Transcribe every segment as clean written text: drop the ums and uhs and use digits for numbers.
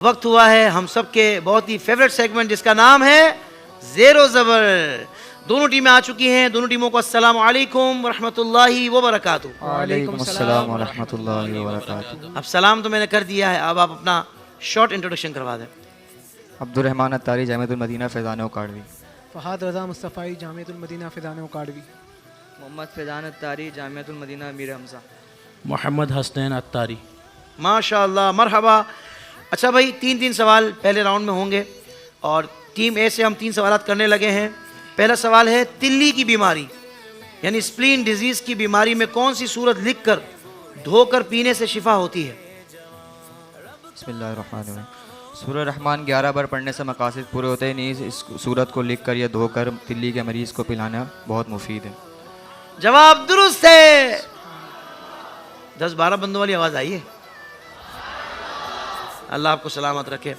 वक्त हुआ है हम सब के बहुत ही फेवरेट सेगमेंट जिसका नाम है ज़ेरो ज़बर। दोनों टीमें आ चुकी हैं। दोनों टीमों को अस्सलाम वालेकुम वरहमतुल्लाहि वबरकातुहू। वालेकुम अस्सलाम वरहमतुल्लाहि वबरकातुहू। अब सलाम तो मैंने कर दिया है, अब आप अपना शॉर्ट इंट्रोडक्शन करवा दें। Abdurrahman Attari जामिअतुल Medina Faizan उकाड़वी। फ़हाद रज़ा मुस्तफ़ाई जामिअतुल मदीना फ़ैज़ान उकाड़वी। मोहम्मद फैज़ान अत्तारी जामिअतुल मदीना अमीर हमज़ा। मोहम्मद हसनैन अत्तारी। माशाअल्लाह, मरहबा। अच्छा भाई, तीन सवाल पहले राउंड में होंगे और टीम ए से हम 3 सवाल करने लगे हैं। पहला सवाल है, तिल्ली की बीमारी यानी स्प्लीन डिजीज़ की बीमारी में कौन सी सूरत लिखकर धोकर पीने से शिफा होती है? बिस्मिल्लाहिर्रहमानिर्रहीम। सूरह रहमान 11 बार पढ़ने से मकासद पूरे होते हैं। नहीं, इस सूरत को लिख कर या धोकर तिल्ली के मरीज़ को पिलाना बहुत मुफीद है। जवाब दुरुस्त है। 10-12 बंदों वाली आवाज़ आई है। अल्लाह आपको सलामत रखे।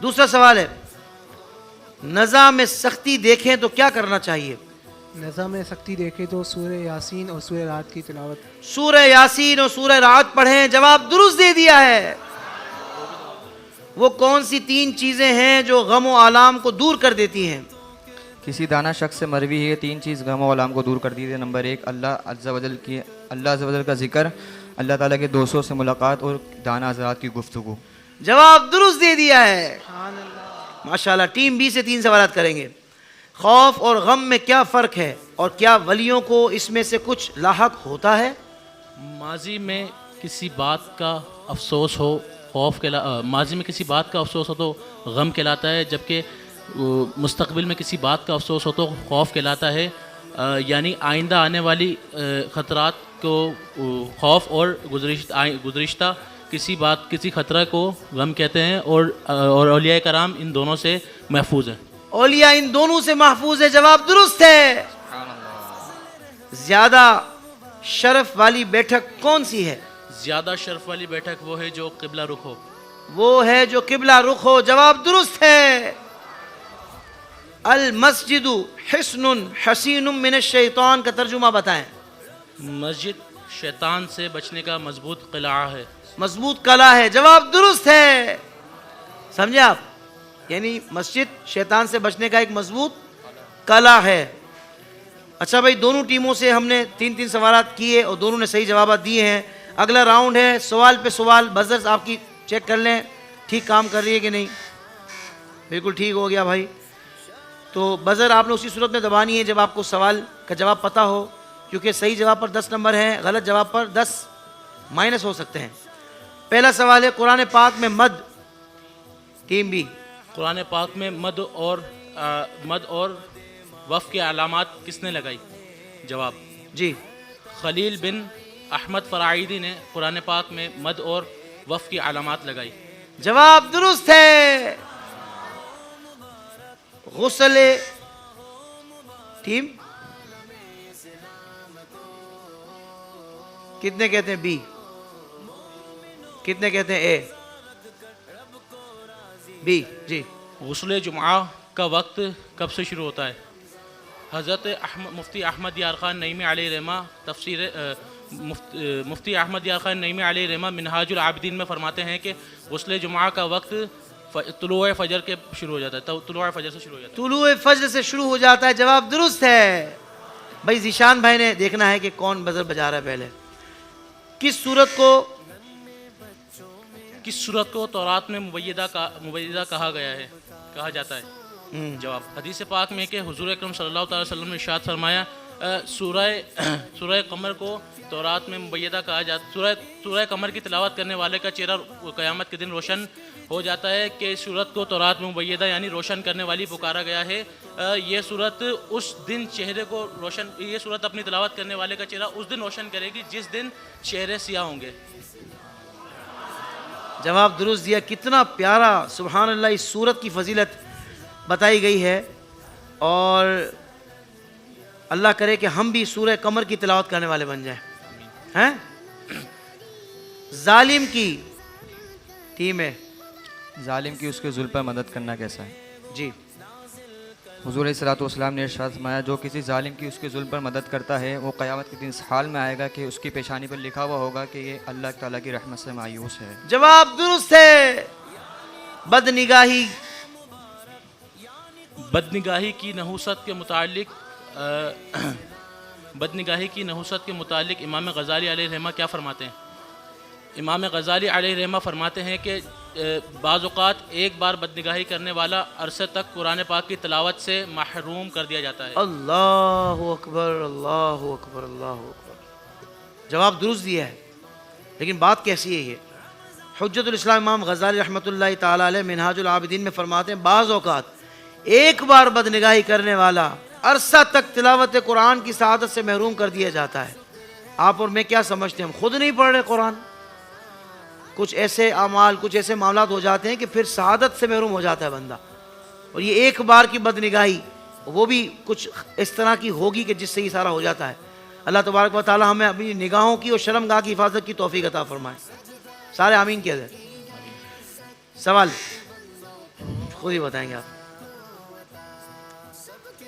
दूसरा सवाल है, नज़ा में सख्ती देखें तो क्या करना चाहिए? नज़ा में सख्ती देखे तो सूरह यासीन और सूरह रात की तिलावत। सूरह यासीन और सूरह रात पढ़ें। जवाब दुरुस्त दे दिया है। वो कौन सी 3 चीज़ें हैं जो गम और आलाम को दूर कर देती हैं? किसी दाना शख्स से मरवी है 3 चीज़ गम और आलाम को दूर कर दी है। नंबर 1 अल्लाह अज़्ज़ा वजल का जिक्र, अल्लाह ताला के दोस्तों से मुलाकात और दाना हज़रात की गुफ्तगू। जवाब दुरुस्त दे दिया है। माशाल्लाह। टीम बी से 3 सवाल करेंगे। खौफ और गम में क्या फ़र्क है और क्या वलियों को इसमें से कुछ लाहक होता है? माजी में किसी बात का अफसोस हो माजी में किसी बात का अफसोस हो तो गम कहलाता है, जबकि मुस्तकबिल में किसी बात का अफसोस हो तो खौफ कहलाता है। यानी आइंदा आने वाली ख़तरात को खौफ और गुज़रिश्ता किसी ख़तरा को गम कहते हैं और औलिया कराम इन दोनों से महफूज है। औलिया इन दोनों से महफूज है। जवाब दुरुस्त है। ज़्यादा शरफ वाली बैठक कौन सी है? ज़्यादा शर्फ वाली बैठक वो है जो क़िबला रुख हो। वो है जो क़िबला रुख हो। जवाब दुरुस्त है। अल मस्जिदु हिस्नुन हसीनुम मिनश शैतान का तर्जुमा बताएं। मस्जिद शैतान से बचने का मजबूत किला है। मजबूत कला है। जवाब दुरुस्त है। समझे आप? यानी मस्जिद शैतान से बचने का एक मजबूत कला है। अच्छा भाई, दोनों टीमों से हमने 3 सवाल किए और दोनों ने सही जवाब दिए हैं। अगला राउंड है सवाल पे सवाल। बजर्स आपकी चेक कर लें, ठीक काम कर रही है कि नहीं। बिल्कुल ठीक हो गया भाई। तो बजर आपने उसी सूरत में दबानी है जब आपको सवाल का जवाब पता हो, क्योंकि सही जवाब पर 10 नंबर हैं, गलत जवाब पर 10 माइनस हो सकते हैं। पहला सवाल है, कुरान पाक में मद, टीम बी, कुरान पाक में मद और वफ़ के अलामात किसने लगाई? जवाब जी, खलील बिन अहमद फ़राइदी ने कुरान पाक में मद और वफ़ की अलामात लगाई। जवाब दुरुस्त है। गुस्ल, टीम कितने कहते हैं बी, कितने कहते हैं ए? बी जी। गुस्ल जुमा का वक्त कब से शुरू होता है? हज़रत मुफ्ती अहमद यार ख़ान नईमी अलैहि रहमा मुफ्ती अहमद यार ख़ान नईमी अलैहि रहमा मिनहाजुल आबिदीन में फरमाते हैं कि गुस्ल जुमा का वक्त तुलुए फजर के शुरू हो जाता है। तो तुलुए फजर से शुरू हो जाता है। तुलुए फजर से शुरू हो जाता है। जवाब दुरुस्त है। भाई ज़ीशान भाई ने देखना है कि कौन बजर बजा रहा है। पहले किस सूरत को तौरात में मुबय्यदा कहा जाता है? जवाब हदीस पाक में कि हुजूर अकरम सल्लल्लाहु अलैहि वसल्लम ने इरशाद फरमाया, सूरह कमर को तौरात में मुबय्यदा कहा जाता। सूरह कमर की तिलावत करने वाले का चेहरा क़यामत के दिन रोशन हो जाता है कि सूरत को तौरात में मुबय्यदा यानी रोशन करने वाली पुकारा गया है। ये सूरत उस दिन चेहरे को रोशन, ये सूरत अपनी तिलावत करने वाले का चेहरा उस दिन रोशन करेगी जिस दिन चेहरे सियाह होंगे। जवाब दुरुस्त दिया। कितना प्यारा, सुभान अल्लाह, इस सूरत की फजीलत बताई गई है और अल्लाह करे कि हम भी सूरह कमर की तिलावत करने वाले बन जाएं। हैं? जालिम की टीम है। जालिम की उसके जुल्म पर मदद करना कैसा है? जी, हुजूर सल्लल्लाहु अलैहि वसल्लम ने इरशाद फरमाया, जो किसी जालिम की उसके जुल्म पर मदद करता है वो क़यामत के दिन इस हाल में आएगा कि उसकी पेशानी पर लिखा हुआ होगा कि ये अल्लाह ताला की रहमत से मायूस है। जवाब दुरुस्त है। बदनिगाही बदनिगाही की नहुसत के मुतालिक बदनिगाही की नहुसत के मुतालिक इमाम गज़ाली अलैहिर्रहमा क्या फरमाते हैं? इमाम गज़ाली अलैहिर्रहमा फरमाते हैं कि बाज़ औक़ात एक बार बदनिगाही करने वाला अरसे तक कुरान पाक की तिलावत से महरूम कर दिया जाता है। अल्लाहु अकबर, अल्लाहु अकबर, अल्लाहु अकबर। जवाब दुरुस्त दिया है, लेकिन बात कैसी है ये? हुज्जतुल इस्लाम इमाम गज़ाली रहमतुल्लाहि ताला अलैह मिनहाजुल आबिदीन में फरमाते हैं, बाज़ औक़ात एक बार बदनिगाही करने वाला अरसा तक तिलावत कुरान की सआदत से महरूम कर दिया जाता है। आप और मैं क्या समझते हैं? हम खुद नहीं पढ़ रहे कुरान, कुछ ऐसे अमाल, कुछ ऐसे मामलात हो जाते हैं कि फिर सआदत से महरूम हो जाता है बंदा। और ये एक बार की बदनिगाही, वो भी कुछ इस तरह की होगी कि जिससे ये सारा हो जाता है। अल्लाह तबारक व तआला हमें अपनी निगाहों की और शर्मगाह की हिफाजत की तौफीक अता फरमाए। सारे आमीन कह दें। सवाल खुद ही बताएंगे आप।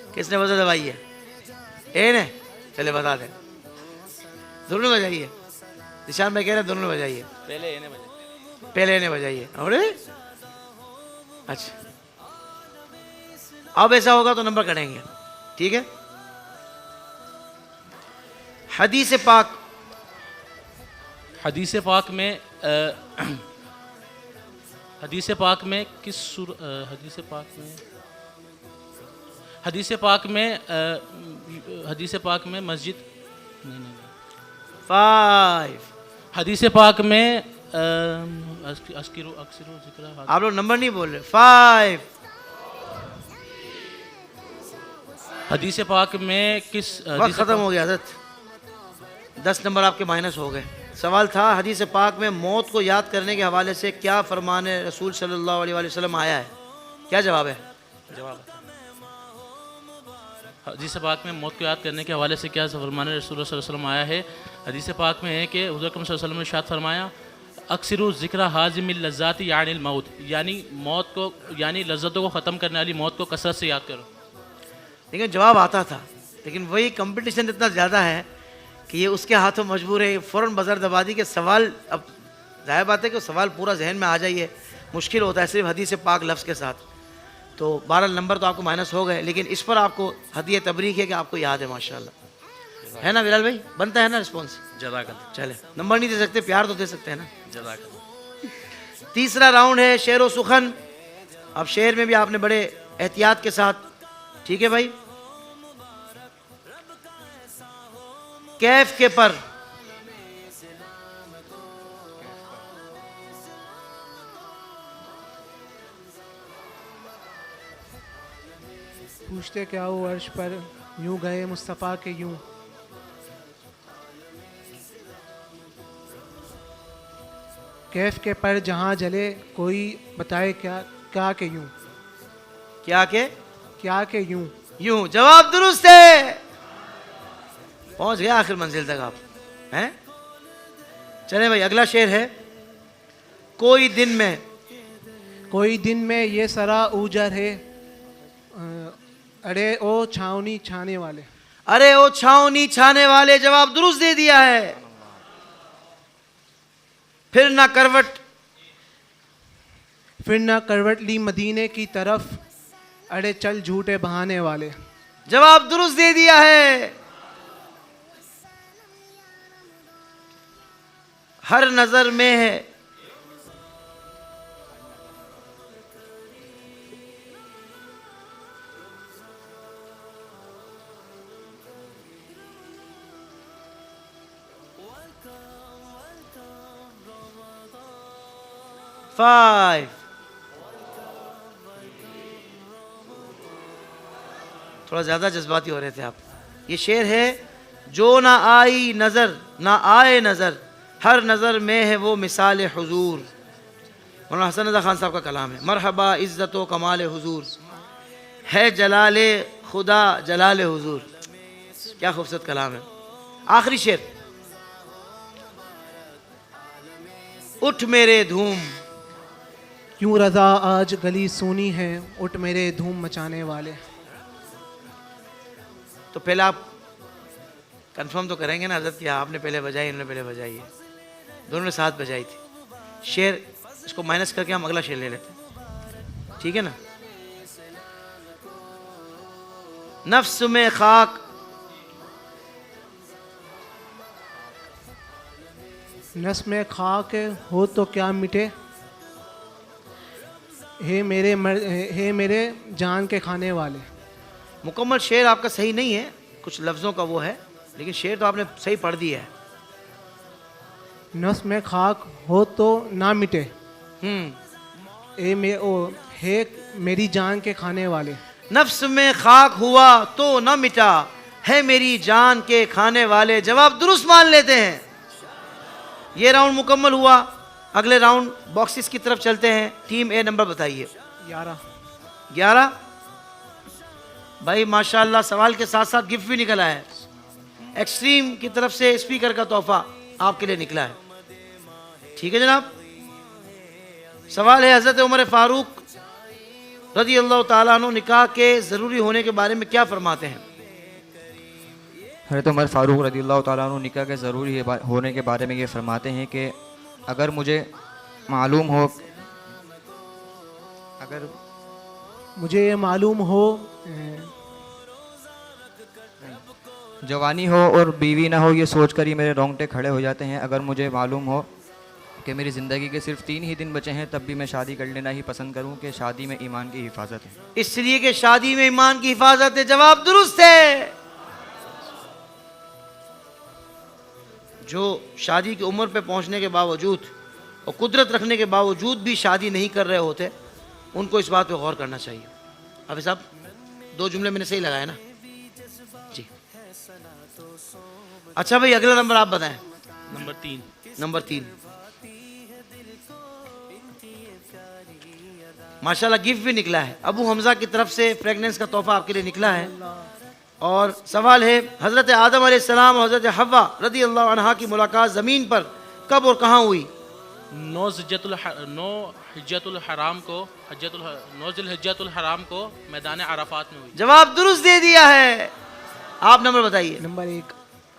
किसने वजह दबाई है? ए ने? चले बता दें। दोनों बजाइए। निशान भाई कह रहे हैं दोनों बजाइए। पहले इन्हें बजाइए। अरे अच्छा, अब ऐसा होगा तो नंबर कटेंगे, ठीक है? हदीस पाक, हदीस पाक में हदीस पाक में किस हदीस पाक में हदीस पाक में मस्जिद नहीं 5। हदीस पाक में अक्सिरो जिक्र आप लोग नंबर नहीं बोल रहे। 5। हदीस पाक में किस वक्त खत्म हो गया हज़रत, 10 नंबर आपके माइनस हो गए। सवाल था हदीस पाक में मौत को याद करने के हवाले से क्या फरमान रसूल सल्लल्लाहु अलैहि वसल्लम आया है? क्या जवाब है? जवाब हदीस पाक में मौत को याद करने के हवाले से क्या फरमान रसूल सल्लल्लाहु अलैहि वसल्लम आया है? हदीस पाक में है कि हुज़ूर अकरम सल्लल्लाहु अलैहि वसल्लम ने इरशाद फरमाया, अक्सिरु ज़िक्र हाज़िमिल लज़्ज़ाति यानिल मौत, यानी मौत को, यानी लज्जतों को ख़त्म करने वाली मौत को कसरत से याद करो। लेकिन जवाब आता था, लेकिन वही कंपटीशन इतना ज़्यादा है कि ये उसके हाथों मजबूर है। फ़ौरन बज़र दबा दी कि सवाल, अब ज़ाहिर बात है कि सवाल पूरा जहन में आ जाइए मुश्किल होता है सिर्फ हदीस पाक लफ्ज़ के साथ। तो 12 नंबर तो आपको माइनस हो गए, लेकिन इस पर आपको हदिया तबरीक है कि आपको याद है माशाल्लाह, है ना बिलाल भाई? बनता है ना रिस्पॉन्स? जज़ाकल्लाह। चले, नंबर नहीं दे सकते, प्यार तो दे सकते हैं ना। जज़ाकल्लाह। तीसरा राउंड है शेर व सुखन। अब शेर में भी आपने बड़े एहतियात के साथ, ठीक है भाई? कैफ के पर पूछते क्या हो अर्श पर, यूं गए मुस्तफ़ा के यूं। कैफ के पर जहाँ जले, कोई बताए क्या क्या के यूं, क्या के क्या के यूं। यूं। जवाब दुरुस्त है, पहुंच गया आखिर मंजिल तक आप, हैं? चले भाई, अगला शेर है, कोई दिन में, कोई दिन में ये सरा ऊजर है, अरे ओ छावनी छाने वाले। अरे ओ छावनी छाने वाले। जवाब दुरुस्त दे दिया है। फिर ना करवट, फिर ना करवट ली मदीने की तरफ, अरे चल झूठे बहाने वाले। जवाब दुरुस्त दे दिया है। हर नजर में है, फाइव। थोड़ा ज्यादा जज्बाती हो रहे थे आप। ये शेर है, जो ना आई नजर ना आए नजर, हर नजर में है वो मिसाल हुजूर। मौलाना हसन रज़ा खान साहब का कलाम है। मरहबा इज़्ज़त व कमाल हुजूर, है जलाले खुदा जलाले हुजूर। क्या खूबसूरत कलाम है। आखिरी शेर, उठ मेरे धूम। क्यों रजा आज गली सूनी है, उठ मेरे धूम मचाने वाले। तो पहले आप कंफर्म तो करेंगे ना हजरत, क्या आपने पहले बजाई, इन्होंने पहले बजाई है, दोनों ने साथ बजाई थी। शेर इसको माइनस करके हम अगला शेर ले लेते हैं। ठीक है ना। नफ्स में खाक, नस में खाक हो तो क्या मिटे, हे मेरे जान के खाने वाले। मुकम्मल शेर आपका सही नहीं है, कुछ लफ्ज़ों का वो है, लेकिन शेर तो आपने सही पढ़ दिया है। नस में खाक हो तो ना मिटे, हे मेरी जान के खाने वाले। नफ्स में खाक हुआ तो न मिटा, है मेरी जान के खाने वाले। जवाब दुरुस्त मान लेते हैं। ये राउंड मुकम्मल हुआ। अगले राउंड बॉक्सेस की तरफ चलते हैं। टीम ए नंबर बताइए। 11 भाई माशाल्लाह, सवाल के साथ साथ गिफ्ट भी निकला है। एक्सट्रीम की तरफ से स्पीकर का तोहफा आपके लिए निकला है। ठीक है जनाब। सवाल है, हज़रत उमर फारूक रज़ी अल्लाह ताला अन्हु निकाह के ज़रूरी होने के बारे में क्या फरमाते हैं? हज़रत उमर फ़ारूक रज़ी अल्लाह ताला अन्हु निकाह के ज़रूरी होने के बारे में ये फरमाते हैं कि अगर मुझे मालूम हो, अगर मुझे ये मालूम हो, जवानी हो और बीवी ना हो, ये सोचकर ही मेरे रोंगटे खड़े हो जाते हैं। अगर मुझे मालूम हो कि मेरी ज़िंदगी के सिर्फ 3 ही दिन बचे हैं, तब भी मैं शादी कर लेना ही पसंद करूं कि शादी में ईमान की हिफाजत है। इसलिए कि शादी में ईमान की हिफाजत है। जवाब दुरुस्त है। जो शादी की उम्र पे पहुंचने के बावजूद और कुदरत रखने के बावजूद भी शादी नहीं कर रहे होते, उनको इस बात पे गौर करना चाहिए। हाफिज़ साहब, 2 जुमले मैंने सही लगाए ना जी? अच्छा भाई, अगला नंबर आप बताएं। नंबर 3। माशाल्लाह गिफ्ट भी निकला है। अबू हमजा की तरफ से फ्रेगनेंस का तोहफा आपके लिए निकला है। और सवाल है, हज़रत आदम अलैहिस्सलाम और हज़रत हव्वा रज़ी अल्लाह अन्हा की मुलाकात ज़मीन पर कब और कहाँ हुई? 9 हिज्जतुल हराम को मैदान अराफात में हुई। जवाब दुरुस्त दे दिया है। आप नंबर बताइए।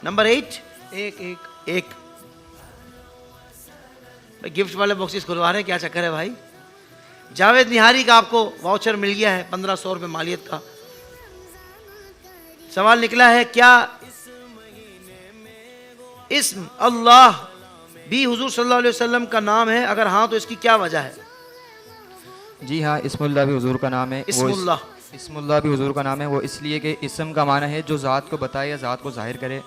नंबर 8। एक भाई गिफ्ट वाले बॉक्सेस खुलवा रहे हैं, क्या चक्कर है भाई? जावेद निहारी का आपको वाउचर मिल गया है 1500 रुपये मालियत का। सवाल निकला है, क्या इस्म अल्लाह भी हुजूर सल्लल्लाहु अलैहि वसल्लम का नाम है? अगर हाँ तो इसकी क्या वजह है? जी हाँ, इस्मुल्लाह भी हुजूर का नाम है। इस्मुल्लाह भी हुजूर का नाम है। वो इसलिए कि इस्म का माना है जो ज़ात को बताए या ज़ात को ज़ाहिर करे।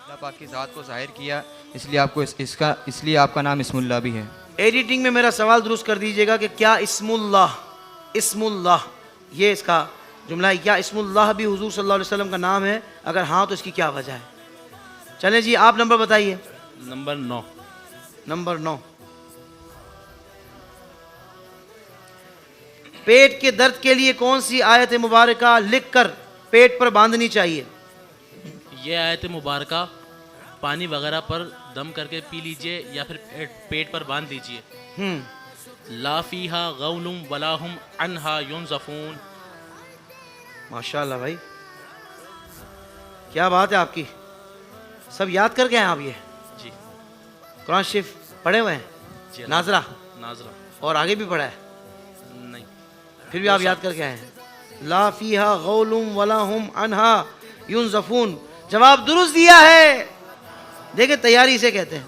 अल्लाह पाक की ज़ात को ज़ाहिर किया, इसलिए आपका नाम इस्मुल्लाह भी है। एडिटिंग में मेरा सवाल दुरुस्त कर दीजिएगा कि क्या इस्मुल्लाह ये इसका जुमला है, क्या इस्मुल्लाह भी हुजूर सल्लल्लाहु अलैहि वसल्लम का नाम है? अगर हाँ तो इसकी क्या वजह है? चलें जी, आप नंबर बताइए। नंबर 9। पेट के दर्द के लिए कौन सी आयत मुबारका लिख कर पेट पर बांधनी चाहिए? ये आयत मुबारका पानी वगैरह पर दम करके पी लीजिए या फिर पेट पर बांध दीजिए। ला फीहा गौलुम वला हुम अन्हा युनज़फून। माशाल्लाह भाई, क्या बात है आपकी। सब याद करके हैं आप ये? जी। कुरान शरीफ पढ़े हुए हैं? जी। नाजरा और आगे भी पढ़ा है? नहीं। फिर भी आप याद करके आए हैं। ला फीहा गौलुम वला हुम अन्हा युनज़फून। जवाब दुरुस्त दिया है। देखिए, तैयारी इसे कहते हैं।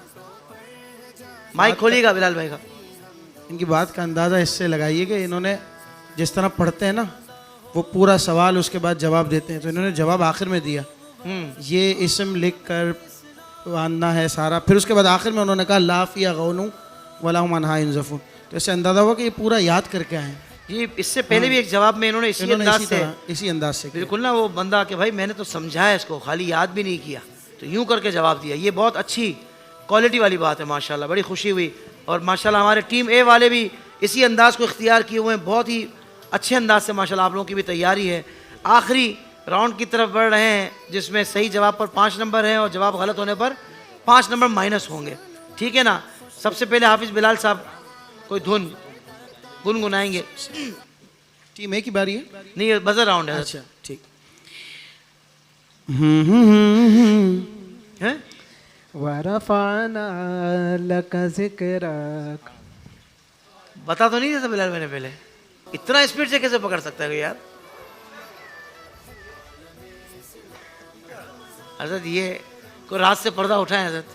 माइक खोलिएगा बिलाल भाई का। इनकी बात का अंदाज़ा इससे लगाइए कि इन्होंने जिस तरह पढ़ते हैं ना, वो पूरा सवाल उसके बाद जवाब देते हैं, तो इन्होंने जवाब आखिर में दिया। ये इस्म लिख कर बांधना है सारा, फिर उसके बाद आखिर में उन्होंने कहा ला फीहा गौलुम वला हुम अन्हा युनज़फून। तो इससे अंदाज़ा हुआ कि ये पूरा याद करके आए हैं। ये इससे पहले भी एक जवाब में इन्होंने इसी अंदाज से बिल्कुल ना, वो बंदा कि भाई मैंने तो समझाया इसको, खाली याद भी नहीं किया, तो यूं करके जवाब दिया। ये बहुत अच्छी क्वालिटी वाली बात है माशाल्लाह, बड़ी खुशी हुई। और माशाल्लाह हमारे टीम ए वाले भी इसी अंदाज को इख्तियार किए हुए हैं, बहुत ही अच्छे अंदाज से माशाल्लाह आप लोगों की भी तैयारी है। आखिरी राउंड की तरफ बढ़ रहे हैं, जिसमें सही जवाब पर 5 नंबर हैं और जवाब गलत होने पर 5 नंबर माइनस होंगे। ठीक है ना? सबसे पहले हाफिज़ बिलाल साहब कोई धुन गुनगुनाएंगे। टीम ए की बारी है? नहीं, ये बजर राउंड है। अच्छा ठीक। हैं? वरफ़अना लक ज़िक्रक। बता तो नहीं देता बिलाल मैंने पहले, इतना स्पीड से कैसे पकड़ सकता है कोई यार। हजरत ये कोई रात से पर्दा उठाए हजरत।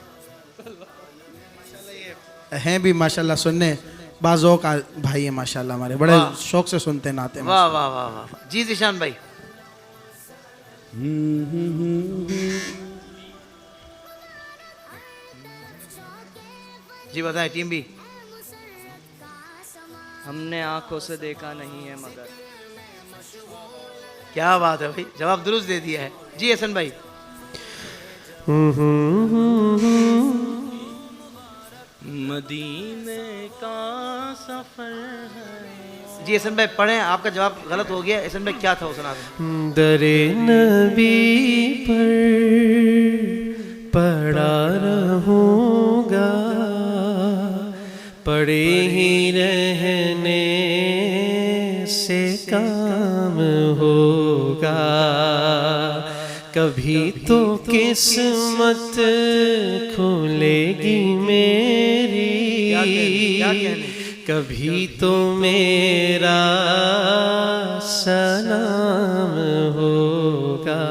हैं भी माशाल्लाह सुनने बाजों का भाई है माशाल्लाह, हमारे बड़े वाह। शौक से सुनते हैं नाते। वाह वाह वाह वाह। जी जिशान भाई। जी बताएं टीम भी। हमने आंखों से देखा नहीं है मगर क्या बात है भाई, जवाब दुरुस्त दे दिया है। जी हसन भाई। मदीने का सफर है। जी हसन भाई पढ़ें, आपका जवाब गलत हो गया। हसन भाई क्या था वो सुना दें। दरे नबी पर पड़ा रहूँगा, पड़े ही रहने से काम होगा, कभी तो किस्मत खुलेगी मेरी, कभी तो मेरा सलाम होगा।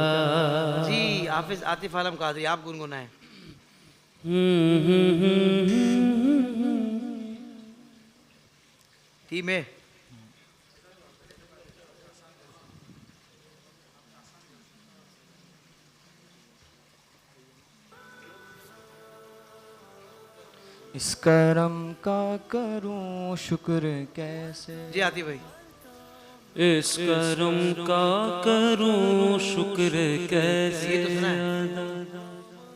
जी हाफिज आतिफ आलम कादरी, आप गुनगुनाएं। टीम है। इस करम का करूं शुक्र कैसे। जी आतिफ भाई। इस करम का करूं शुक्र कैसे। ये तो सुना है,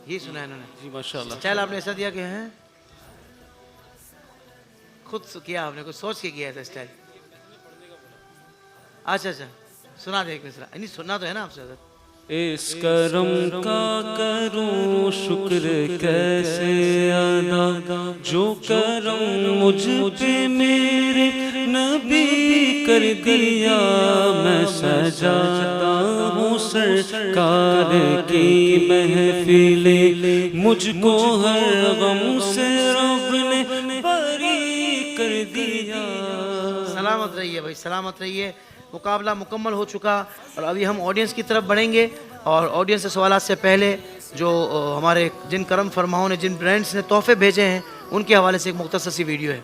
ये सुना है इन्होंने। जी माशाल्लाह। चल आपने ऐसा दिया कि हैं खुद किया, आपने कुछ सोच के किया था स्टाइल। अच्छा अच्छा सुना दे एक मिसरा, नहीं सुनना तो है ना आपसे। हजरत इस करम का करूं शुक्र कैसे अदा, जो करम मुझ पे मेरे नबी कर दिया, मैं सजाता हूँ सरकार की महफिले, मुझको हर गम से रब ने बरी कर दिया। सलामत रहिए भाई, सलामत रहिए। मुकाबला मुकम्मल हो चुका और अभी हम ऑडियंस की तरफ बढ़ेंगे और ऑडियंस से सवालात से पहले जो हमारे जिन करम फरमाओं ने, जिन ब्रांड्स ने तोहफे भेजे हैं, उनके हवाले से एक मुख्तसर सी वीडियो है।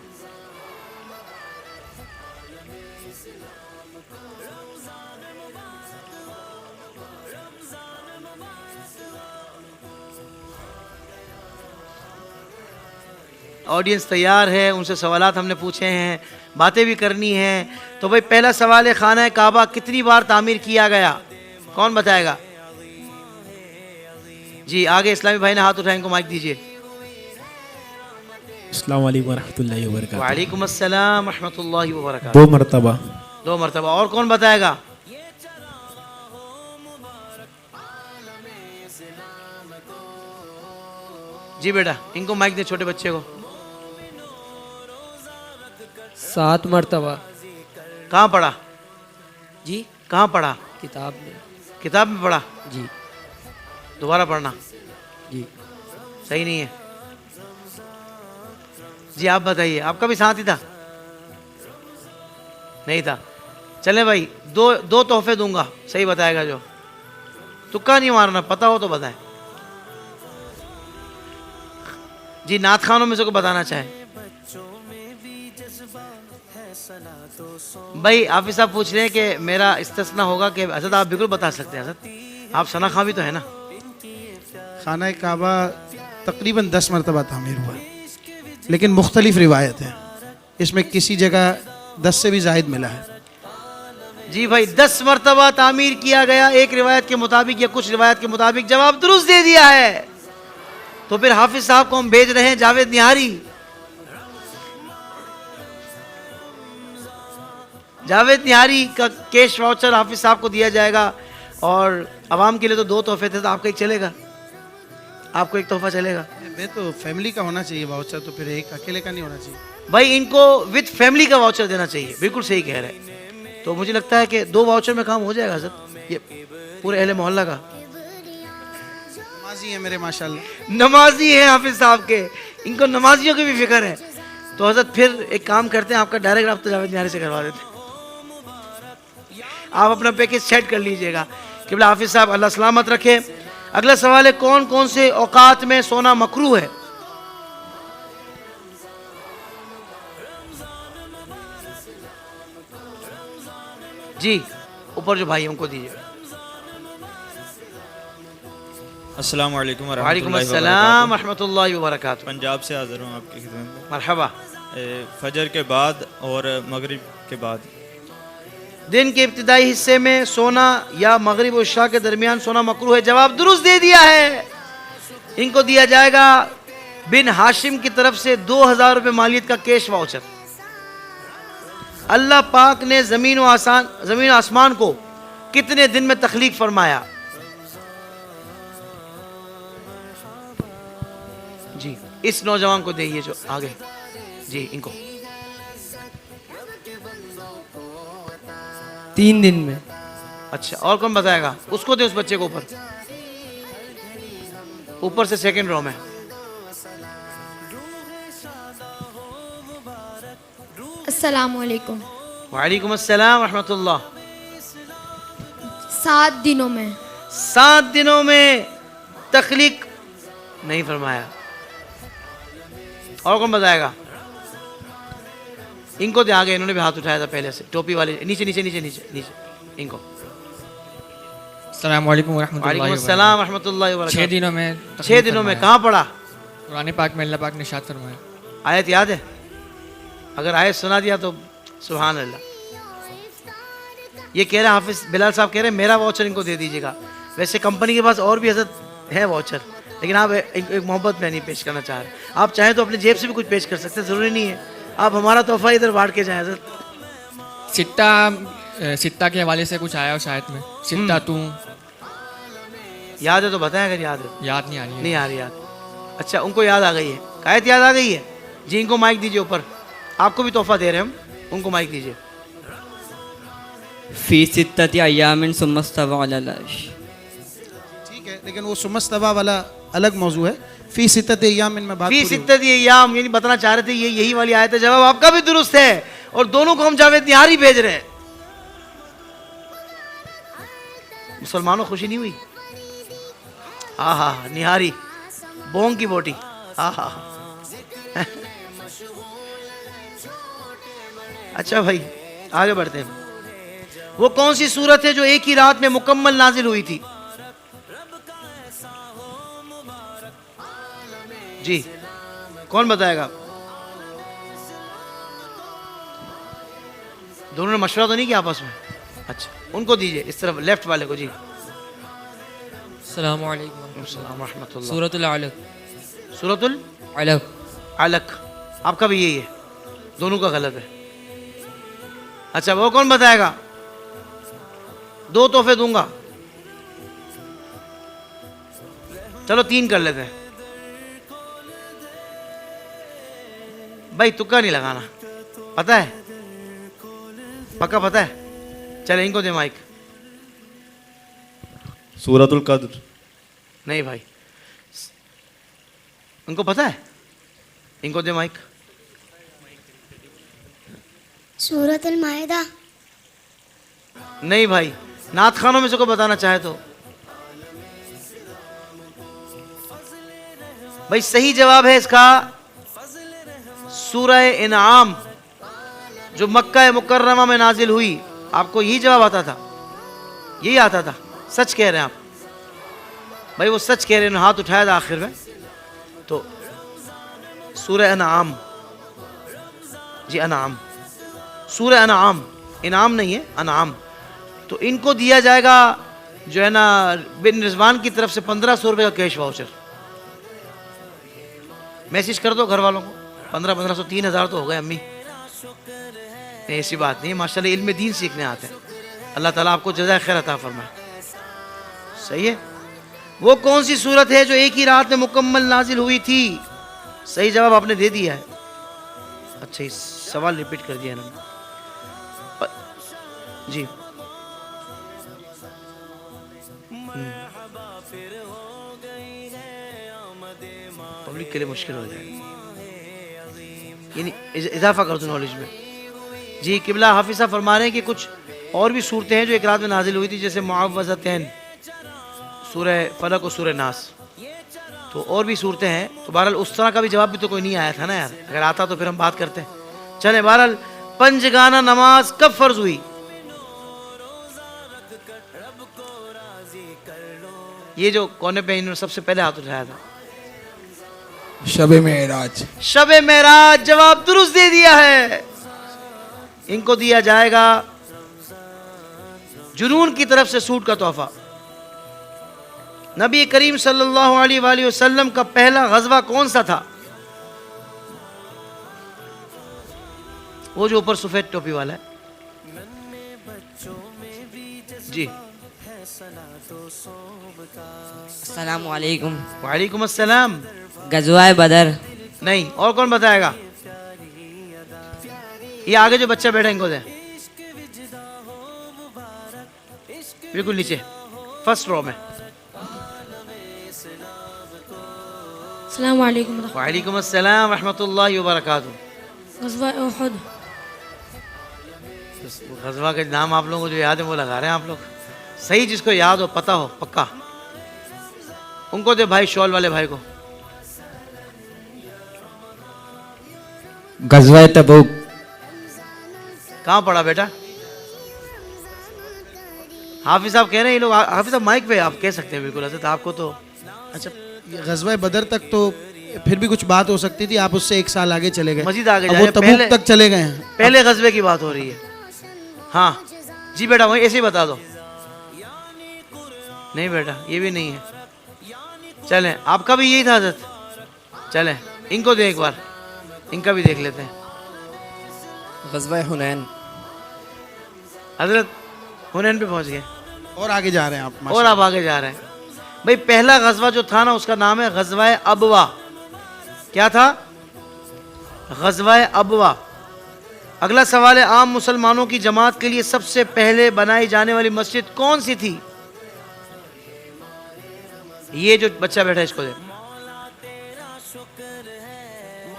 ऑडियंस तैयार है, उनसे सवालात हमने पूछे हैं, बातें भी करनी हैं। तो भाई पहला सवाल है, खाना काबा कितनी बार तामीर किया गया, कौन बताएगा। जी आगे इस्लामी भाई ने हाथ उठाए, इनको माइक दीजिए। अस्सलाम वालेकुम रहमतुल्लाहि व बरकातहू। वालेकुम अस्सलाम रहमतुल्लाहि व बरकातहू। 2 मरतबा। 2 मरतबा। और कौन बताएगा। जी बेटा इनको माइक दे, छोटे बच्चे को। 7 मरतबा। कहाँ पढ़ा जी कहाँ पढ़ा। किताब में। किताब में पढ़ा। जी दोबारा पढ़ना। जी सही नहीं है। जी आप बताइए, आपका भी साथ ही था। नहीं था। चले भाई दो तोहफे दूंगा, सही बताएगा जो। तुक्का नहीं मारना, पता हो तो बताएं। जी नात खानों में से कोई बताना चाहे। भाई हाफिज साहब पूछ रहे हैं कि मेरा इस्तिस्ना होगा कि हजरत आप बिल्कुल बता सकते हैं। हजरत आप सना खां भी तो है ना। खाना काबा तकरीबन 10 मरतबा तामीर हुआ, लेकिन मुख्तलिफ रिवायत है, इसमें किसी जगह 10 से भी ज़ायद मिला है। जी भाई 10 मरतबा तामीर किया गया एक रिवायत के मुताबिक या कुछ रिवायत के मुताबिक। जवाब दुरुस्त दे दिया है। तो फिर हाफिज साहब को हम भेज रहे हैं जावेद निहारी। जावेद निहारी का कैश वाउचर हाफिज साहब को दिया जाएगा। और आवाम के लिए तो 2 तोहफे थे, तो आपका एक चलेगा, आपको एक तोहफा चलेगा। मैं तो फैमिली का होना चाहिए वाउचर, तो फिर एक अकेले का नहीं होना चाहिए। भाई इनको विद फैमिली का वाउचर देना चाहिए। बिल्कुल सही कह रहे हैं। तो मुझे लगता है कि 2 वाउचर में काम हो जाएगा सर, ये पूरे अहले मोहल्ला का। नमाजी है मेरे माशाल्लाह। नमाजी है हाफिज साहब के, इनको नमाजियों की भी फिक्र है। तो हजरत फिर एक काम करते हैं, आपका डायरेक्ट रब्ता जावेद निहारी से करवा देते हैं। आप अपना पैकेज सेट कर लीजिएगा। क़िबला हाफिज़ साहब अल्लाह सलामत रखे। अगला सवाल है, कौन कौन से औकात में सोना मकरूह है? जी ऊपर जो भाई हैं उनको दीजिए। अस्सलाम वालेकुम वालेकुम अस्सलाम व रहमतुल्लाहि व बरकातुहू। पंजाब से हाज़िर हूँ आपकी खिदमत में। मरहबा। फजर के बाद और मगरिब के बाद दिन के इब्तिदाई हिस्से में सोना या मगरिब और इशा के दरमियान सोना मकरूह है। जवाब दुरुस्त दे दिया है। इनको दिया जाएगा बिन हाशिम की तरफ से 2000 रुपये मालियत का कैश वाउचर। अल्लाह पाक ने ज़मीन आसमान को कितने दिन में तख्लीक फरमाया? जी इस नौजवान को दे, जो आगे जी इनको 3 दिन में। अच्छा और कौन बताएगा? उसको दे, उस बच्चे को ऊपर से सेकंड रो में। अस्सलाम वालेकुम। वालेकुम अस्सलाम रहमतुल्लाह। 7 दिनों में। 7 दिनों में तख्लीक नहीं फरमाया। और कौन बताएगा? इनको दे आगे, इन्होंने भी हाथ उठाया था पहले से, टोपी वाले। नीचे नीचे नीचे नीचे नीचे इनको। अस्सलाम वालेकुम वालेकुम अस्सलाम रहमतुल्लाहि व बरकातुहू। 6 दिनों में। 6 दिनों में कहाँ पढ़ा? कुरान पाक में अल्लाह पाक ने इरशाद फरमाया। आयत याद है? अगर आयत सुना दिया तो सुभान अल्लाह। ये कह रहे हाफिज बिलाल साहब कह रहे हैं मेरा वाउचर इनको दे दीजिएगा। वैसे कंपनी के पास और भी हजरत है वाउचर, लेकिन आप एक मोहब्बत में नहीं पेश करना चाह रहे। आप चाहें तो अपने जेब से भी कुछ पेश कर सकते हैं, ज़रूरी नहीं है आप हमारा तोहफा इधर बांट के जाएं। हजरत सित्ता के हवाले से कुछ आया उस आयत में, सित्ता तू याद है तो बताएं, अगर याद है। याद नहीं आ रही है। नहीं आ रही याद? अच्छा उनको याद आ गई है, आयत याद आ गई है जी। इनको माइक दीजिए ऊपर, आपको भी तोहफा दे रहे हैं हम, उनको माइक दीजिए। फी सित्तति अय्यामिन सुम्मा इस्तवा अलल अर्श। ठीक है, लेकिन वो सुमस्तवा वाला अलग मौजू है। फी सित्तति अय्यामिन में बात फी सित्तति अय्याम यानी बताना चाह रहे थे ये यही वाली आयत है। जवाब आपका भी दुरुस्त है और दोनों को हम जावेद निहारी भेज रहे हैं। मुसलमानों खुशी नहीं हुई? आहा निहारी बोंग की बोटी। आहा अच्छा भाई आगे बढ़ते हैं। वो कौन सी सूरत है जो एक ही रात में मुकम्मल नाजिल हुई थी? जी कौन बताएगा? दोनों ने मशवरा तो नहीं किया आपस में? अच्छा उनको दीजिए, इस तरफ लेफ्ट वाले को। जी अस्सलाम वालेकुम। रहमतुल्लाह। सूरतुल अलक। सूरतुल अलक। अलक आपका भी यही है, दोनों का गलत है। अच्छा वो कौन बताएगा? 2 तोहफे दूंगा, चलो 3 कर लेते हैं। भाई तुक्का नहीं लगाना, पता है? पक्का पता है? चले इनको दे माइक। सूरतुल कद्र। नहीं भाई उनको पता है, इनको दे माइक। सूरतुल माइदा। नहीं भाई, नात खानों में से कोई बताना चाहे तो। भाई सही जवाब है इसका सूरह इनाम, जो मक्का मुकर्रमा में नाजिल हुई। आपको यही जवाब आता था? यही आता था? सच कह रहे हैं आप? भाई वो सच कह रहे हैं, हाथ उठाया था आखिर में। तो सूरह अनाम, जी अनाम, सूरह अनाम, इनाम नहीं है अनाम। तो इनको दिया जाएगा जो है ना बिन रिजवान की तरफ से 1500 रुपये का कैश वाउचर। मैसेज कर दो घर वालों को। 1500 3000 तो हो गए अम्मी। नहीं ऐसी बात नहीं, माशाल्लाह इल्म दीन सीखने आते हैं। अल्लाह ताला आपको जज़ा खैर अता फरमाए। सही है। वो कौन सी सूरत है जो एक ही रात में मुकम्मल नाजिल हुई थी? सही जवाब आपने दे दिया है। अच्छा इस सवाल रिपीट कर दिया इन्होंने जी। पब्लिक के लिए मुश्किल हो जाएगा। यानी इजाफा कर दो नॉलेज में। जी किबला हाफिज साहब फरमा रहे हैं कि कुछ और भी सूरतें हैं जो एक रात में नाजिल हुई थी, जैसे मुआवज़तैन, सूरह फलक और सूरह नास, तो और भी सूरतें हैं। तो बहरहाल उस तरह का भी जवाब भी तो कोई नहीं आया था ना यार, अगर आता तो फिर हम बात करते हैं। चले बहरहाल, पंजगाना नमाज कब फर्ज हुई? ये जो कोने पे इन्होंने सबसे पहले हाथ उठाया था, शबे मेराज। शबे मेराज, जवाब दुरुस्त दे दिया है। इनको दिया जाएगा जुनून की तरफ से सूट का तोहफा। नबी करीम सल्लल्लाहु अलैहि वसल्लम का पहला गज़वा कौन सा था? वो जो ऊपर सफेद टोपी वाला है। जी अस्सलामु अलैकुम। वालेकुम अस्सलाम। गज़वाए बदर। नहीं, और कौन बताएगा? ये आगे जो बच्चा बैठा इनको दे, बिल्कुल नीचे फर्स्ट रो में। अस्सलामु अलैकुम। वालेकुम अस्सलाम रहमतुल्लाहि व बरकातुहू। ग़ज़वा उहुद। गज़वा के नाम आप लोगों को जो याद है वो लगा रहे हैं आप लोग। सही जिसको याद हो, पता हो पक्का, उनको दे भाई, शॉल वाले भाई को। गज़वा तबूक। कहाँ पढ़ा बेटा? हाफिज साहब कह रहे हैं ये लोग। हाफिज साहब माइक पे आप कह सकते हैं बिल्कुल। हज़रत आपको तो अच्छा, ये ग़ज़वा बदर तक तो फिर भी कुछ बात हो सकती थी, आप उससे एक साल आगे चले गए, मजीद आगे अब जा वो रहे हैं। तबूक तक चले गए हैं। पहले गज़वे की बात हो रही है। हाँ जी बेटा, वही ऐसे ही बता दो। नहीं बेटा, ये भी नहीं है। चलें, आपका भी यही था हज़रत। चलें, इनको दे एक बार, इनका भी देख लेते हैं। ग़ज़वा हुनैन। हज़रत हुनैन पे पहुंच गए और आगे जा रहे हैं आप, और आप आगे जा रहे हैं। भाई पहला गज़वा जो था ना, उसका नाम है ग़ज़वा अबवा। क्या था? ग़ज़वा अबवा। अगला सवाल है, आम मुसलमानों की जमात के लिए सबसे पहले बनाई जाने वाली मस्जिद कौन सी थी? ये जो बच्चा बैठा है इसको दे।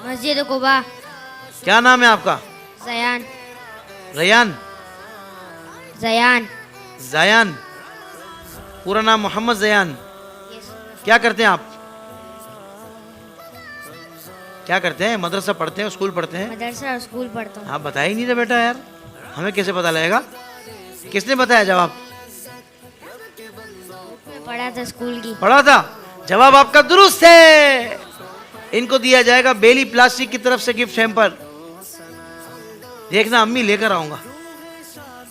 मस्जिद कुबा। क्या नाम है आपका? ज़यान। रयान? ज़यान। ज़यान, पूरा नाम मोहम्मद ज़यान। क्या करते हैं आप? क्या करते हैं? मदरसा पढ़ते हैं, स्कूल पढ़ते हैं? मदरसा और स्कूल पढ़ता हूँ। आप बता ही नहीं रहे बेटा यार, हमें कैसे पता लगेगा? किसने बताया जवाब? पढ़ा था स्कूल की। पढ़ा था। जवाब आपका दुरुस्त है। इनको दिया जाएगा बेली प्लास्टिक की तरफ से गिफ्ट हैम्पर। देखना, अम्मी लेकर आऊंगा।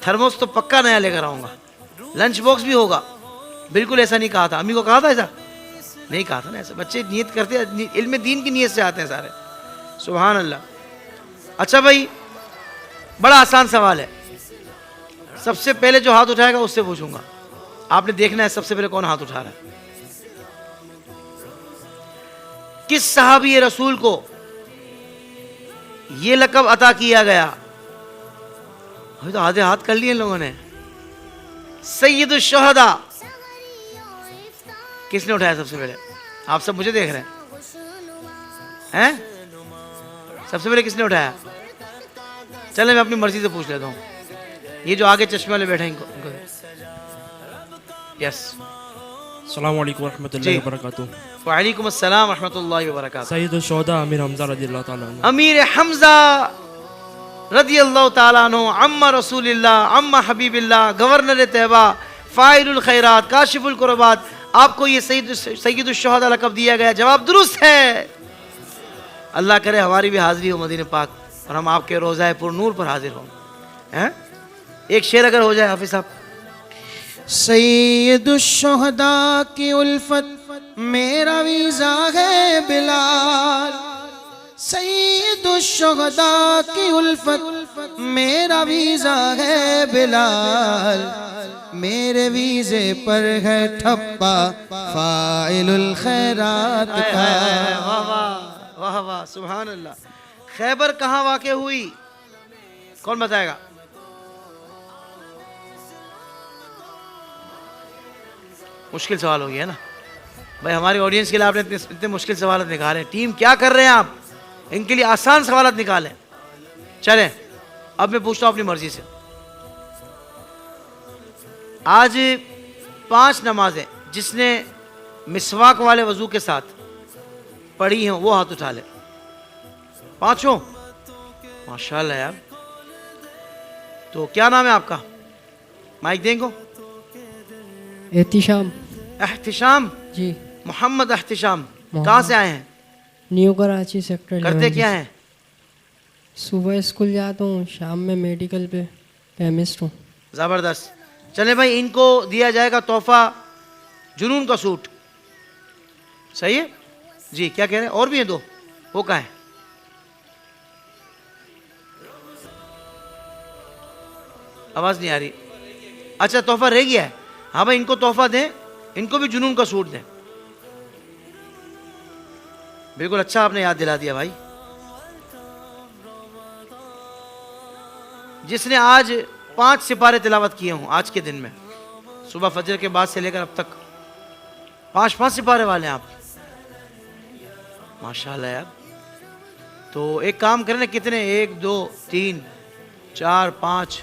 थर्मोस तो पक्का नया लेकर आऊंगा। लंच बॉक्स भी होगा। बिल्कुल ऐसा नहीं कहा था। अम्मी को कहा था ऐसा? नहीं कहा था ना ऐसा। बच्चे नियत करते हैं, इल्म दीन की नियत से आते हैं सारे। सुभान अल्लाह। अच्छा भाई, बड़ा आसान सवाल है। सबसे पहले जो हाथ उठाएगा उससे पूछूंगा। आपने देखना है सबसे पहले कौन हाथ उठा रहा है। किस सहाबी रसूल को ये लक़ब अता किया गया? अभी तो आधे हाथ कर लिए इन लोगों ने। सैयदुश शुहदा। किसने उठाया सबसे पहले? आप सब मुझे देख रहे हैं? सबसे पहले किसने उठाया? चले मैं अपनी मर्जी से पूछ लेता हूँ। ये जो आगे चश्मे वाले बैठे हैं इनको। यस। अस्सलामु अलैकुम रहमतुल्लाहि व बरकातुहू। वालेकुम अस्सलाम रहमतुल्लाहि व बरकातुहू। सैयदुश शुहदा अमीर हमजा रज़ियल्लाहु ताला अन्हु। अमीर हमजा रज़ियल्लाहु ताला अन्हु, अम्मा रसूलिल्लाह, अम्मा हबीबिल्लाह, गवर्नर तैयबा, फाइलुल खैरात, काशिफुल कुरबात। आपको ये सैयदुश शुहदा लक़ब दिया गया। जवाब दुरुस्त है। अल्लाह करे हमारी भी हाजिरी हो मदीने पाक और हम आपके रोज़ाए पुर नूर पर हाजिर हों। हैं? एक शेर अगर हो जाए हाफिज साहब। सैयदुश शुहदा की उल्फत मेरा वीज़ा है बिलाल। सैयदुश शुहदा की उल्फत मेरा वीज़ा है बिलाल। मेरे वीज़े पर है ठप्पा फाइलुल खैरात का। वाह वाह वाह वाह, सुभान अल्लाह। खैबर कहाँ वाक़ हुई? कौन बताएगा? मुश्किल सवाल हो गया ना भाई, हमारी ऑडियंस के लिए आपने इतने मुश्किल सवाल निकाले। टीम क्या कर रहे हैं आप? इनके लिए आसान सवाल निकालें। चलें, अब मैं पूछता हूं अपनी मर्जी से। आज 5 नमाजें जिसने मिसवाक वाले वजू के साथ पढ़ी हैं वो हाथ उठा ले। 5 माशाल्लाह यार। तो क्या नाम है आपका? माइक देंगे। एहतिशाम। एहतिशाम जी। मोहम्मद एहतिशाम, कहाँ से आए हैं? New Karachi sector. करते क्या हैं? सुबह स्कूल जाता हूँ, शाम में मेडिकल पे केमिस्ट हूँ। ज़बरदस्त। चले भाई, इनको दिया जाएगा तोहफा जुनून का सूट। सही है जी? क्या कह रहे हैं? और भी हैं 2, वो कहाँ है? आवाज़ नहीं आ रही। अच्छा, तोहफा रह गया है। हाँ भाई, इनको तोहफा दें, इनको भी जुनून का सूट दें। बिल्कुल, अच्छा आपने याद दिला दिया भाई। जिसने आज 5 सिपारे तिलावत किए हों आज के दिन में, सुबह फजर के बाद से लेकर अब तक 5 सिपारे वाले हैं आप, माशाल्लाह यार। तो एक काम करें ना, कितने? 1 2 3 4 5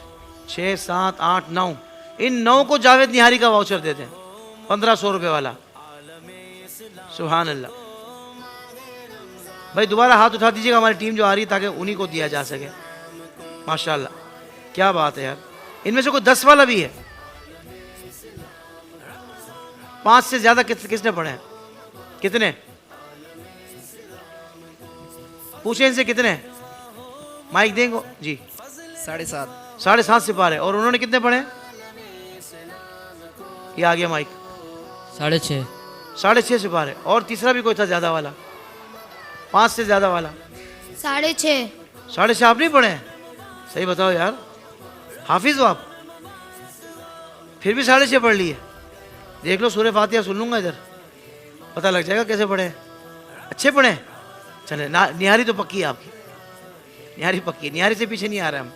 6 7 8 9, इन 9 को जावेद निहारी का वाउचर देते हैं, 1500 रुपये वाला। सुभान अल्लाह। भाई दोबारा हाथ उठा दीजिएगा हमारी टीम जो आ रही है, ताकि उन्हीं को दिया जा सके। माशाल्लाह, क्या बात है यार। इनमें से कोई 10 वाला भी है? 5 से ज्यादा किसने पढ़े हैं? कितने? पूछे इनसे कितने? माइक देंगे जी। 7.5। 7.5 सिपारे। और उन्होंने कितने पढ़े? ये आ गया माइक। 6.5। 6.5 सिपारे। और तीसरा भी कोई था ज्यादा वाला? 5 से ज्यादा वाला? 6.5। 6.5 आप नहीं पढ़े हैं? सही बताओ यार, हाफिज हो आप? फिर भी 6.5 पढ़ लिए। देख लो, सूरह फातिहा सुन लूंगा इधर, पता लग जाएगा कैसे पढ़े। अच्छे पढ़े। चले, निहारी तो पक्की है आपकी, निहारी पक्की है, निहारी से पीछे नहीं आ रहे हम।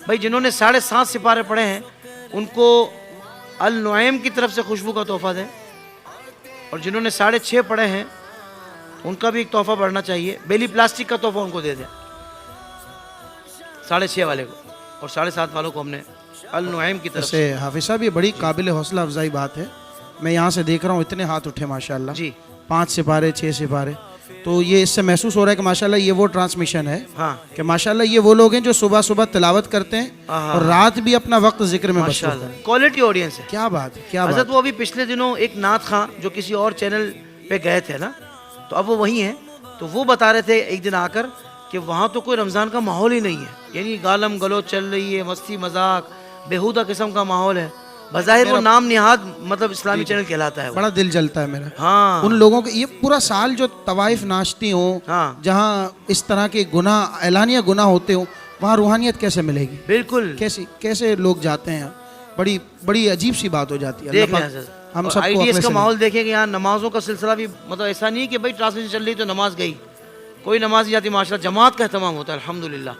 भाई जिन्होंने 7.5 सिपारे पढ़े हैं उनको अल नुआइम की तरफ से खुशबू का तोहफा दें, और जिन्होंने 6.5 पढ़े हैं उनका भी एक तोहफा बढ़ना चाहिए। बेली प्लास्टिक का तोहफा उनको दे दें, 6.5 वाले को, और 7.5 वालों को हमने अल नुआइम की तरफ से। हाफिज साहब, ये बड़ी काबिल हौसला अफजाई बात है। मैं यहाँ से देख रहा हूँ इतने हाथ उठे माशाल्लाह जी। 5 सिपारे 6 सिपारे, तो ये इससे महसूस हो रहा है कि माशाल्लाह ये वो ट्रांसमिशन है। हाँ। कि माशाल्लाह ये वो लोग हैं जो सुबह सुबह तिलावत करते हैं और रात भी अपना वक्त जिक्र में मशगूल हैं। क्वालिटी ऑडियंस है। क्या बात है, क्या बात। हज़रत वो अभी पिछले दिनों एक नात खां जो किसी और चैनल पे गए थे ना, तो अब वो वहीं हैं, तो वो बता रहे थे एक दिन आकर कि वहाँ तो कोई रमज़ान का माहौल ही नहीं है, यानी गालम गलोच चल रही है, मस्ती मजाक बेहुदा किस्म का माहौल है। बज़ाहिर वो नाम निहाद मतलब इस्लामी चैनल कहलाता है। बड़ा दिल जलता है मेरा। हाँ। उन लोगों के ये पूरा साल जो तवाइफ नाचती हो, हाँ। जहाँ इस तरह के गुनाह, ऐलानिया गुनाह होते हो, वहाँ रूहानियत कैसे मिलेगी? बिल्कुल। कैसे लोग जाते हैं, बड़ी बड़ी अजीब सी बात हो जाती है। देख हम सब IDS का माहौल देखेंगे। यहाँ नमाजों का सिलसिला भी मतलब ऐसा नहीं कि भाई ट्रांसमिशन चल रही तो नमाज गई, कोई नमाज नहीं जाती माशाल्लाह, जमात का एहतमाम होता है अल्हम्दुलिल्लाह।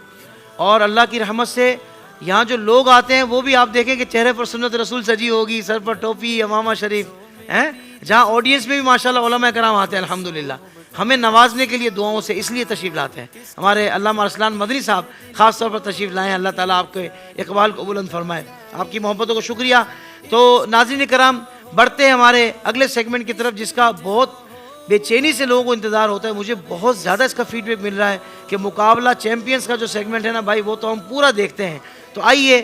और अल्लाह की रहमत से यहाँ जो लोग आते हैं वो भी आप देखें कि चेहरे पर सुन्नत रसूल सजी होगी, सर पर टोपी, इमामा शरीफ हैं। जहाँ ऑडियंस में भी माशाल्लाह उलमा कराम आते हैं अल्हम्दुलिल्लाह, हमें नवाजने के लिए दुआओं से इसलिए तशरीफ़ लाते हैं। हमारे अल्लामा अरसलान मदनी साहब ख़ास तौर पर तशरीफ़ लाए हैं। अल्लाह ताला आपके इकबाल को बुलंद फरमाए, आपकी मोहब्बतों को शुक्रिया। तो नाज़रीन कराम, बढ़ते हैं हमारे अगले सेगमेंट की तरफ, जिसका बहुत बेचैनी से लोगों को इंतज़ार होता है। मुझे बहुत ज़्यादा इसका फीडबैक मिल रहा है कि मुकाबला चैम्पियंस का जो सेगमेंट है ना भाई, वो तो हम पूरा देखते हैं। तो आइए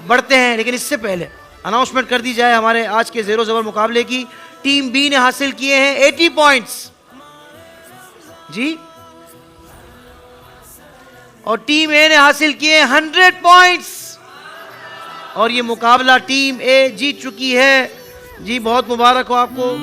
बढ़ते हैं, लेकिन इससे पहले अनाउंसमेंट कर दी जाए हमारे आज के ज़ेरो ज़बर मुकाबले की। टीम बी ने हासिल किए हैं 80 पॉइंट्स जी, और टीम ए ने हासिल किए 100 पॉइंट्स, और ये मुकाबला टीम ए जीत चुकी है जी। बहुत मुबारक हो आपको।